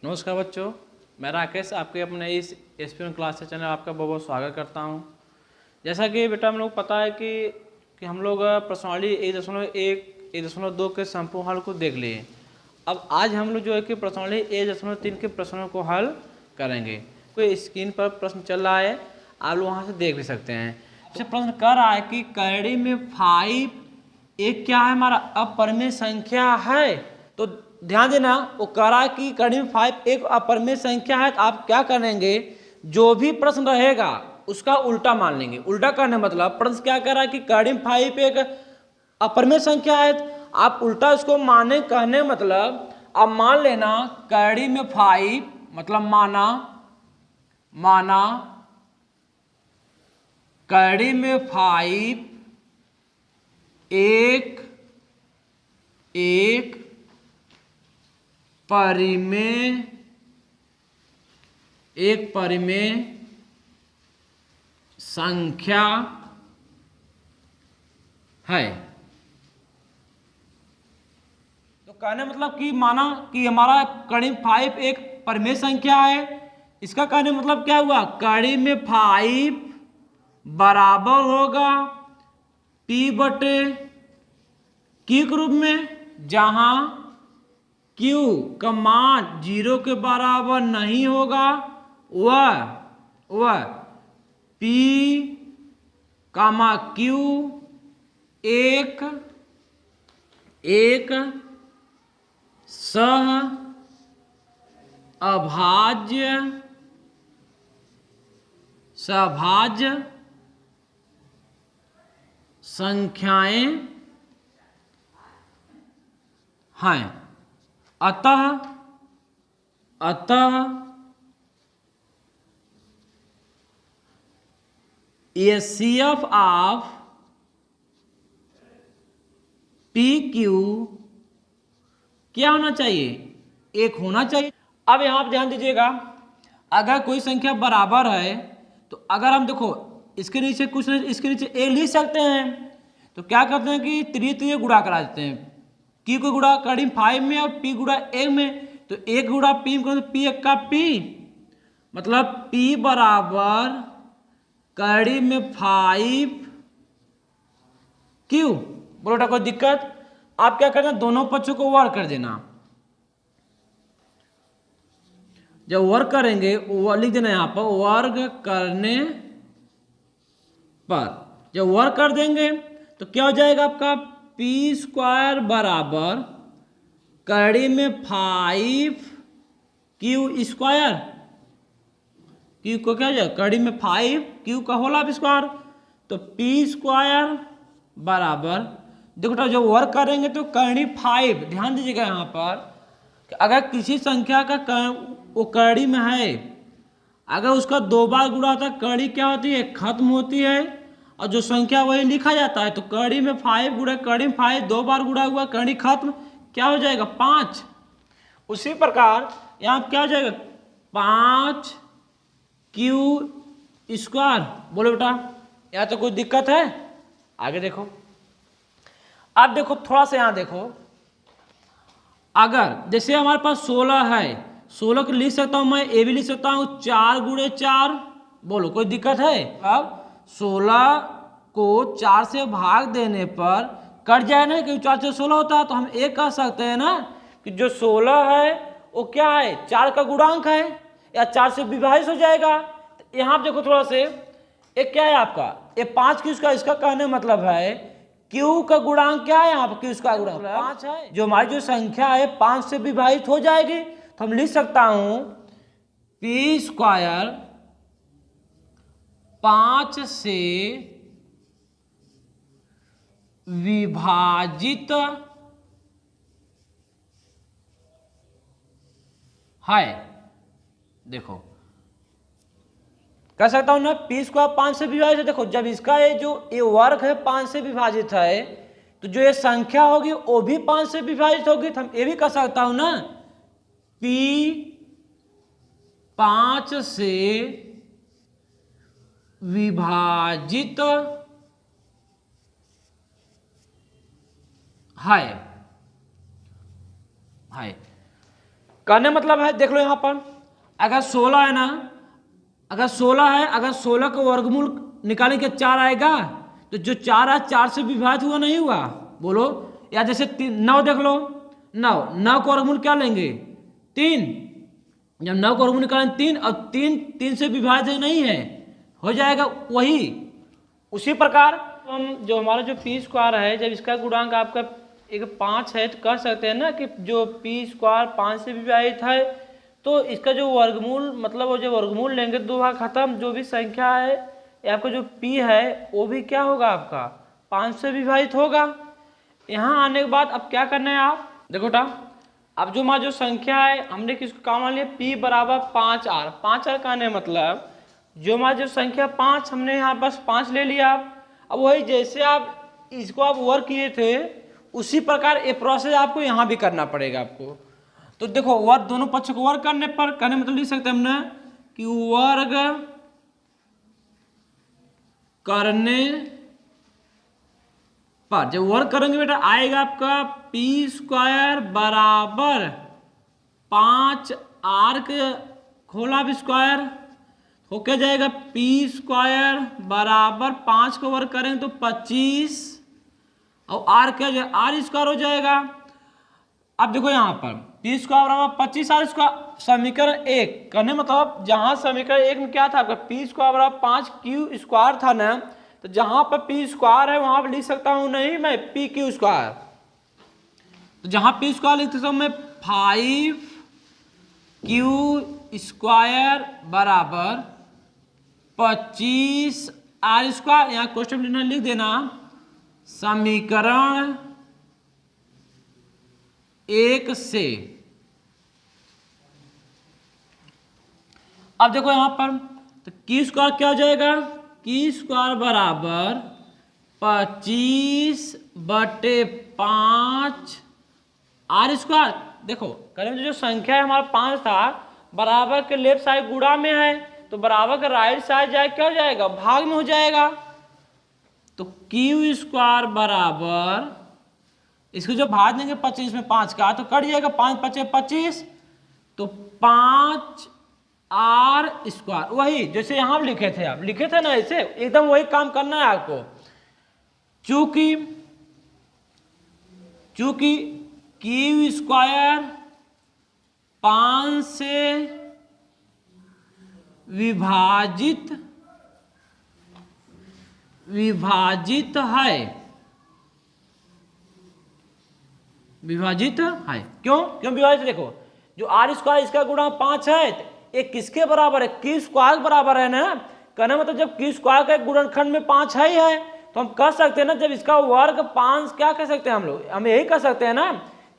नमस्कार बच्चों, मैं राकेश आपके अपने इस एसपीएन क्लासेस चैनल आपका बहुत बहुत स्वागत करता हूं। जैसा कि बेटा हम लोग पता है कि हम लोग प्रश्नावली 1.1 1.2 के संपूर्ण हल को देख लिए। अब आज हम लोग जो है कि प्रश्नावली 1.3 के प्रश्नों को हल करेंगे। कोई स्क्रीन पर प्रश्न चल रहा है, आप लोग वहाँ से देख भी सकते हैं। इससे प्रश्न कर रहा है कि कड़ी में 5 एक क्या है, हमारा अपरिमेय संख्या है। तो ध्यान देना, वो कह रहा है कि कड़ी में 5 एक अपरिमेय संख्या है। तो आप क्या करेंगे, जो भी प्रश्न रहेगा उसका उल्टा मान लेंगे। उल्टा करने मतलब प्रश्न क्या कह रहा है कि कड़ी में 5 एक अपरिमेय संख्या है, आप उल्टा उसको माने। कहने मतलब आप मान लेना कड़ी में 5 मतलब माना कड़ी में 5 एक परिमेय संख्या है। तो कहने मतलब कि माना कि हमारा कड़ी में 5 एक परिमेय संख्या है। इसका कहने मतलब क्या हुआ, कड़ी में 5 बराबर होगा P बटे Q के रूप में, जहां Q का मान 0 के बराबर नहीं होगा, वह P कामा Q एक सह अभाज्य संख्याएं हैं। अतः HCF ऑफ PQ क्या होना चाहिए, एक होना चाहिए। अब यहां आप ध्यान दीजिएगा, अगर कोई संख्या बराबर है तो अगर हम देखो इसके नीचे कुछ नहीं, इसके नीचे एक लिख सकते हैं। तो क्या करते हैं कि त्रिय गुणा करा देते हैं। Q को गुणा कड़ी 5 में और P गुणा 1 में, तो 1 गुणा P में P एक का P, मतलब P बराबर कड़ी में 5 Q। बोलो बेटा कोई दिक्कत? आप क्या करना, दोनों पक्षों को वर्ग कर देना। जब वर्ग करेंगे वो लिख देना यहां पर, वर्ग करने पर जब वर्ग कर देंगे तो क्या हो जाएगा आपका, P² बराबर कड़ी में 5 Q²। Q को क्या हो जाएगा, कड़ी में 5 Q का होल स्क्वायर। तो P² बराबर, देखो जो वर्ग करेंगे तो कड़ी 5, ध्यान दीजिएगा यहाँ पर कि अगर किसी संख्या का वो कड़ी में है, अगर उसका 2 बार गुणा होता है, कड़ी क्या होती है, खत्म होती है, और जो संख्या वही लिखा जाता है। तो कड़ी में 5 गुणा कड़ी में 5 2 बार गुणा हुआ, कड़ी खत्म, क्या हो जाएगा 5। उसी प्रकार यहाँ क्या हो जाएगा 5 Q²। बोलो बेटा यहाँ तो कोई दिक्कत है? आगे देखो, अब देखो थोड़ा सा यहाँ देखो, अगर जैसे हमारे पास 16 है, 16 को लिख सकता हूं मैं, ये भी लिख सकता हूं 4 गुणे 4। बोलो कोई दिक्कत है? अब 16 को 4 से भाग देने पर कट जाए ना, क्योंकि 4 से 16 होता है। तो हम एक कह सकते हैं ना कि जो 16 है वो क्या है, 4 का गुणांक है, या 4 से विभाजित हो जाएगा। तो यहाँ पर देखो थोड़ा से, एक क्या है आपका, ये 5 Q का, इसका कहने मतलब है Q का गुणांक क्या है, यहाँ पर Q का गुणांक 5 है। जो हमारी जो संख्या है 5 से विभाजित हो जाएगी। तो हम लिख सकता हूं P² 5 से विभाजित है। देखो कह सकता हूं ना, P² 5 से विभाजित है। देखो जब इसका ये वर्ग है 5 से विभाजित है, तो जो ये संख्या होगी वो भी 5 से विभाजित होगी। तो हम ये भी कह सकता हूं ना, P 5 से विभाजित है। कहने मतलब है, देख लो यहाँ पर, अगर 16 है ना, अगर 16 है, अगर 16 का वर्गमूल निकालें के 4 आएगा, तो जो 4 है 4 से विभाजित हुआ नहीं हुआ, बोलो। या जैसे 9 देख लो, 9 का वर्गमूल क्या लेंगे, 3। जब 9 का वर्गमूल निकालें 3, और 3 से विभाजित नहीं है, हो जाएगा वही। उसी प्रकार हम जो हमारा जो पी स्क्वायर है, जब इसका गुणांक आपका एक 5 है, तो कह सकते हैं ना कि जो पी स्क्वायर 5 से विभाजित है, तो इसका जो वर्गमूल, मतलब वो जो वर्गमूल लेंगे 2 भाग खत्म, जो भी संख्या है आपका जो पी है वो भी क्या होगा, आपका 5 से विभाजित होगा। यहाँ आने के बाद अब क्या करना है, आप देखो बेटा, अब जो हमारा जो संख्या है हमने किसको काम मान लिया, पी बराबर 5r। 5r कहने मतलब जो हमारा जो संख्या 5, हमने यहाँ बस 5 ले लिया। अब वही जैसे आप इसको आप वर्क किए थे, उसी प्रकार ये प्रोसेस आपको यहाँ भी करना पड़ेगा आपको। तो देखो, वर्ग दोनों पक्ष को वर्ग करने पर, करने मतलब लिख सकते हैं हमने कि वर्ग करने पर, जब वर्ग करेंगे बेटा आएगा आपका पी स्क्वायर बराबर 5r के खोला स्क्वायर, हो क्या जाएगा, पी स्क्वायर बराबर 5 को वर्ग करेंगे तो 25, और आर क्या हो जाएगा, आर स्क्वायर हो जाएगा। अब देखो यहाँ पर पी स्क्वायर बराबर 25r स्क्वायर, समीकरण 1 करने मतलब जहां समीकरण 1 में क्या था आपका, पी स्क्वायर बराबर 5q स्क्वायर था ना, तो जहां पर पी स्क्वायर है वहां पर लिख सकता हूं नहीं मैं पी क्यू स्क्वायर। तो जहां पी स्क्वायर लिखते समय मैं 5q स्क्वायर बराबर 25r स्क्वायर, यहाँ क्वेश्चन लिखना, लिख देना समीकरण 1 से। अब देखो यहां पर तो q स्क्वायर क्या हो जाएगा, q स्क्वायर बराबर 25/5 r स्क्वायर। देखो करें जो संख्या है हमारा 5 था, बराबर के लेफ्ट साइड गुणा में है, तो बराबर का राइट साइड जाए क्या हो जाएगा, भाग में हो जाएगा। तो q स्क्वायर बराबर, इसको जो भाग देंगे 25 में 5 का, तो कट जाएगा 5 × 5 = 25, तो 5r स्क्वायर, वही जैसे यहां लिखे थे, आप लिखे थे ना ऐसे, एकदम वही काम करना है आपको। चूंकि q स्क्वायर 5 से विभाजित है, विभाजित है, क्यों विभाजित, देखो जो आर स्क्वायर इसका गुणा 5 है, ये किसके बराबर है, q स्क्वायर के बराबर है ना। कहने मतलब जब q स्क्वायर का एक गुणनखंड में 5 है ही है, तो हम कह सकते हैं ना, जब इसका वर्ग 5, क्या कह सकते हैं हम लोग, हम यही कह सकते हैं ना,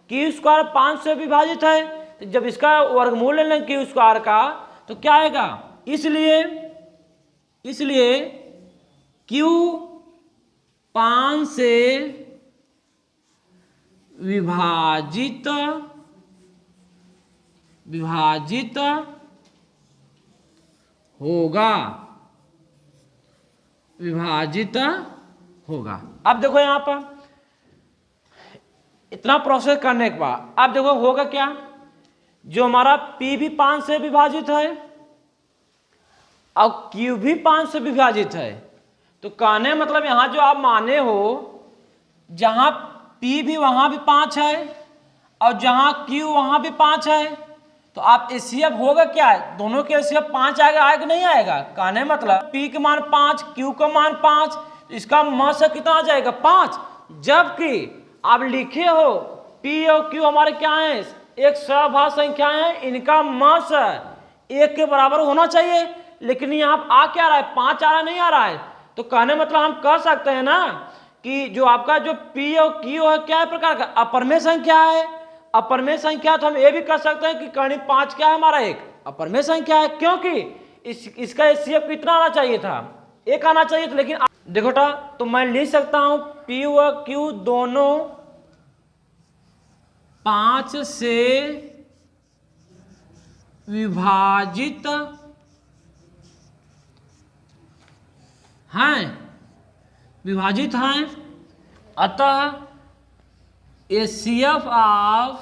q स्क्वायर 5 से विभाजित है, तो जब इसका वर्गमूल ले लेंगे q स्क्वायर का, तो क्या आएगा, इसलिए q 5 से विभाजित होगा। अब देखो यहां पर इतना प्रोसेस करने के बाद अब देखो होगा क्या, जो हमारा p भी 5 से विभाजित है और q भी 5 से विभाजित है, तो कहने मतलब यहां जो आप माने हो, जहां p भी वहां भी 5 है और जहां q वहां भी 5 है, तो आप एचसीएफ होगा क्या है, दोनों के एचसीएफ 5 आएगा कि नहीं आएगा। कहने मतलब p के मान 5, q का मान 5, इसका मस कितना आ जाएगा 5। जबकि आप लिखे हो p और q हमारे क्या है, एक सहभाग संख्या है, इनका मस 1 के बराबर होना चाहिए, लेकिन यहाँ आ क्या रहा है, 5 आ रहा नहीं आ रहा है। तो कहने मतलब हम कह सकते हैं ना कि जो आपका जो p और q है क्या है प्रकार का, अपरमेय संख्या है। अपरमेय संख्या तो हम ये भी कह सकते हैं कि कर्ण 5 क्या है हमारा, एक अपरमेय संख्या है, क्योंकि इसका एचसीएफ कितना आना चाहिए था, 1 आना चाहिए था। लेकिन देखो तो मैं लिख सकता हूं p और q दोनों 5 से विभाजित हैं, अतः एचसीएफ ऑफ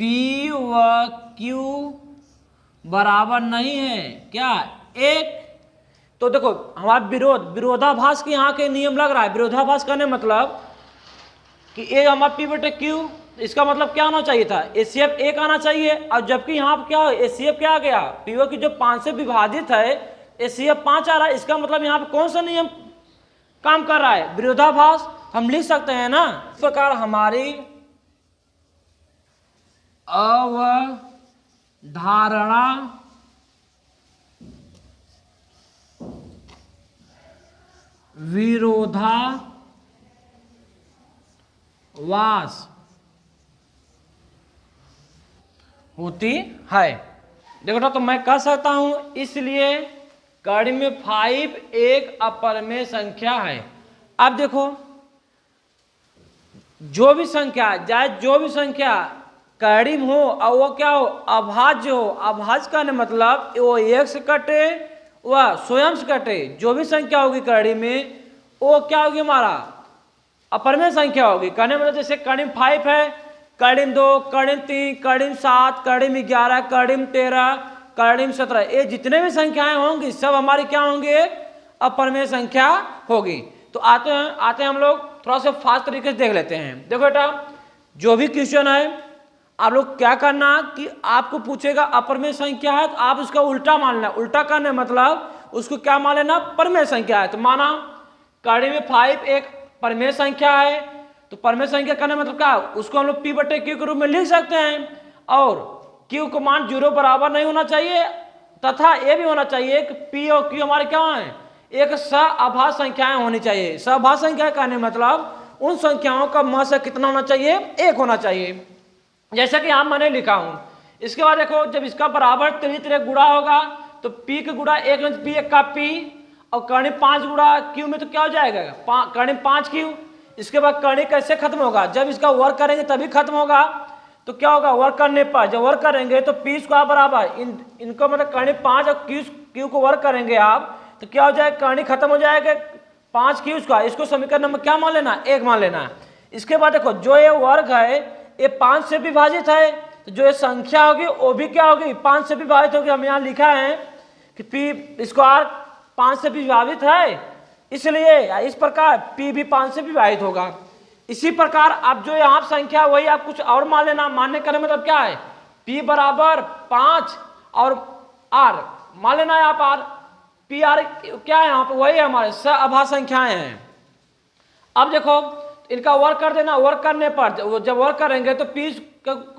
P व Q बराबर नहीं है क्या, एक। तो देखो हमारा विरोधाभास के यहाँ के नियम लग रहा है। विरोधाभास करने मतलब कि ए हमारा P बटे Q, इसका मतलब क्या आना चाहिए था, HCF 1 आना चाहिए। और जबकि यहाँ पर क्या HCF क्या आ गया, PO की जो 5 से विभाजित है HCF 5 आ रहा है। इसका मतलब यहाँ पे कौन सा नियम काम कर रहा है, विरोधाभास। हम लिख सकते हैं ना इस प्रकार, हमारी अवधारणा विरोधाभास होती है। देखो तो मैं कह सकता हूं, इसलिए कड़ी में 5 एक अपरिमेय संख्या है। अब देखो जो भी संख्या, चाहे जो भी संख्या कड़ी में हो और वो क्या हो, अभाज्य हो। अभाज्य का मतलब वो एक से कटे वह स्वयं से कटे। जो भी संख्या होगी कड़ी में वो क्या होगी, हमारा अपरिमेय संख्या होगी। कहने मतलब जैसे कड़ी में 5 है, कड़ी में 2, कड़ी में 3, कड़ी में 7, कड़ी में 11, कड़ी में 13, कड़ी में 17, ये जितने भी संख्याएं होंगी सब हमारी क्या होंगे, अपरिमेय संख्या होगी। तो आते हैं हम लोग थोड़ा सा फास्ट तरीके से देख लेते हैं। देखो बेटा, जो भी क्वेश्चन है आप लोग क्या करना कि आपको पूछेगा अपरिमेय संख्या है तो आप उसका उल्टा मान लेना। उल्टा करने मतलब उसको क्या मान लेना, परिमेय संख्या है। तो माना कड़ी में 5 एक परिमेय संख्या है, तो परिमेय संख्या करने मतलब क्या, उसको हम लोग P बटे Q के रूप में लिख सकते हैं। और Q को मान 0 बराबर नहीं होना चाहिए, तथा ये भी होना चाहिए कि P और Q हमारे क्या है, एक सअभाज्य संख्याएं होनी चाहिए। सअभाज्य संख्या कहने मतलब उन संख्याओं का मध्य कितना होना चाहिए, 1 होना चाहिए, जैसा कि यहाँ मैंने लिखा हूं। इसके बाद देखो, जब इसका बराबर तरह गुणा होगा तो P का गुणा 1 में P 1 का P, और कर्ण 5 गुणा Q में तो क्या हो जाएगा, कर्ण 5Q। इसके बाद कर्ण कैसे खत्म होगा, जब इसका वर्ग करेंगे तभी खत्म होगा। तो क्या होगा, वर्ग करने पर जब वर्ग करेंगे तो P स्क्वायर बराबर इनको मतलब कर्ण 5 और Q को वर्ग करेंगे आप, तो क्या हो जाएगा, कर्ण खत्म हो जाएगा 5Q स्क्वायर। इसको समीकरण नंबर क्या मान लेना, 1 मान लेना। इसके बाद देखो, जो ये वर्ग है ये 5 से विभाजित है, तो जो ये संख्या होगी वो भी क्या होगी, 5 से विभाजित होगी। हम यहाँ लिखा है कि P स्क्वायर 5 से विभाजित है, इसलिए इस प्रकार P भी 5 से विभाजित होगा। इसी प्रकार अब जो यहाँ संख्या वही आप कुछ और मान लेना। मानने का मतलब क्या है, P बराबर 5 और R मान लेना है आप। R P R क्या है यहाँ पे, वही हमारे सअभाज्य संख्याएं हैं। अब देखो इनका वर्ग कर देना। वर्ग करने पर जब वर्ग करेंगे तो P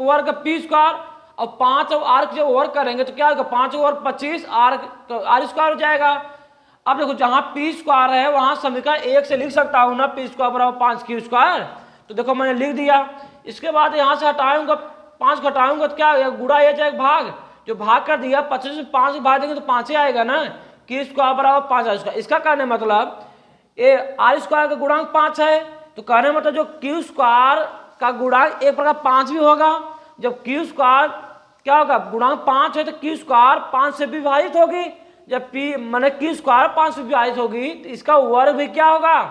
वर्ग P स्क्वायर और 5 और R जब वर्ग करेंगे तो क्या होगा, 5 वर्ग 25, R स्क्वायर हो जाएगा। अब देखो जहां P स्क्वायर है वहां समीकरण 1 से लिख सकता हूं ना, P स्क्वायर बराबर 5Q स्क्वायर। तो देखो मैंने लिख दिया। इसके बाद यहां से हटाऊंगा, 5 घटाऊंगा तो क्या होगा, गुणा ये जाएगा भाग, जो भाग कर दिया 25 से 5 भाग देंगे तो 5 ही आएगा ना, Q स्क्वायर बराबर 5R स्क्वायर। इसका कहने मतलब ये R स्क्वायर का गुणांक 5 है, तो कहने मतलब जो Q स्क्वायर का गुणांक एक प्रकार 5 भी होगा। जब Q स्क्वायर क्या होगा, गुणांक 5 है तो Q स्क्वायर 5 से विभाजित होगी। जब P माने Q स्क्वायर 5 से विभाजित होगी तो इसका वर्ग भी क्या होगा,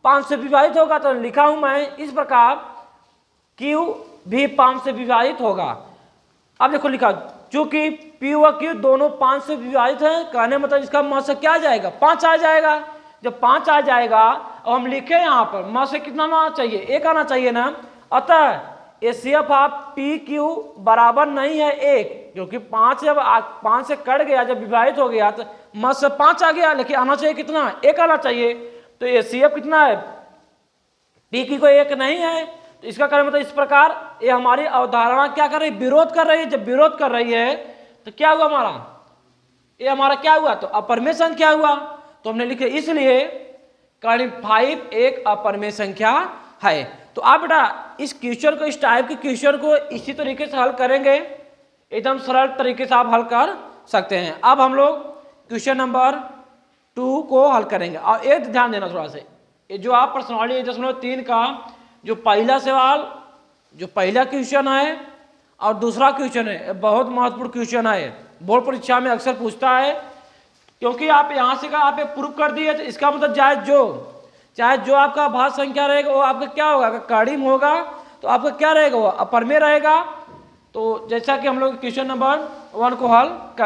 5 से विभाजित होगा। तो लिखा हूं मैं इस प्रकार, Q भी 5 से विभाजित होगा। अब देखो लिखा, चूंकि P व Q दोनों 5 से विभाजित है, कहने मतलब इसका मध्य क्या आ जाएगा, 5 आ जाएगा। जब 5 आ जाएगा और हम लिखे यहाँ पर मध्य कितना आना चाहिए, 1 आना चाहिए ना। अतः HCF ऑफ PQ बराबर नहीं है 1, क्योंकि 5 जब 5 से कट गया, जब विभाजित हो गया तो मध्य 5 आ गया, लेकिन आना चाहिए कितना, 1 आना चाहिए। तो HCF कितना है, PQ को 1 नहीं है। तो इसका कारण मतलब इस प्रकार ये हमारी अवधारणा क्या कर रही है, विरोध कर रही है। जब विरोध कर रही है तो क्या हुआ हमारा, ये हमारा क्या हुआ, तो अपरिमेय संख्या हुआ। तो हमने लिखे इसलिए कर्ण 5 एक अपरिमेय संख्या है। तो आप बेटा इस क्वेश्चन को, इस टाइप के क्वेश्चन को इसी तरीके से हल करेंगे, एकदम सरल तरीके से आप हल कर सकते हैं। अब हम लोग क्वेश्चन नंबर 2 को हल करेंगे। और एक ध्यान देना थोड़ा सा, ये जो आप प्रश्नावली 1.3 का जो पहला सवाल, जो पहला क्वेश्चन है और दूसरा क्वेश्चन है, बहुत महत्वपूर्ण क्वेश्चन है, बोर्ड परीक्षा में अक्सर पूछता है। क्योंकि आप यहाँ से आप प्रूफ कर दिए, तो इसका मतलब चाहे जो आपका भाज्य संख्या रहेगा वो आपका क्या होगा, अगर कड़ी में होगा तो आपका क्या रहेगा, वो अपरिमेय रहेगा। तो जैसा कि हम लोग क्वेश्चन नंबर 1 को हल कर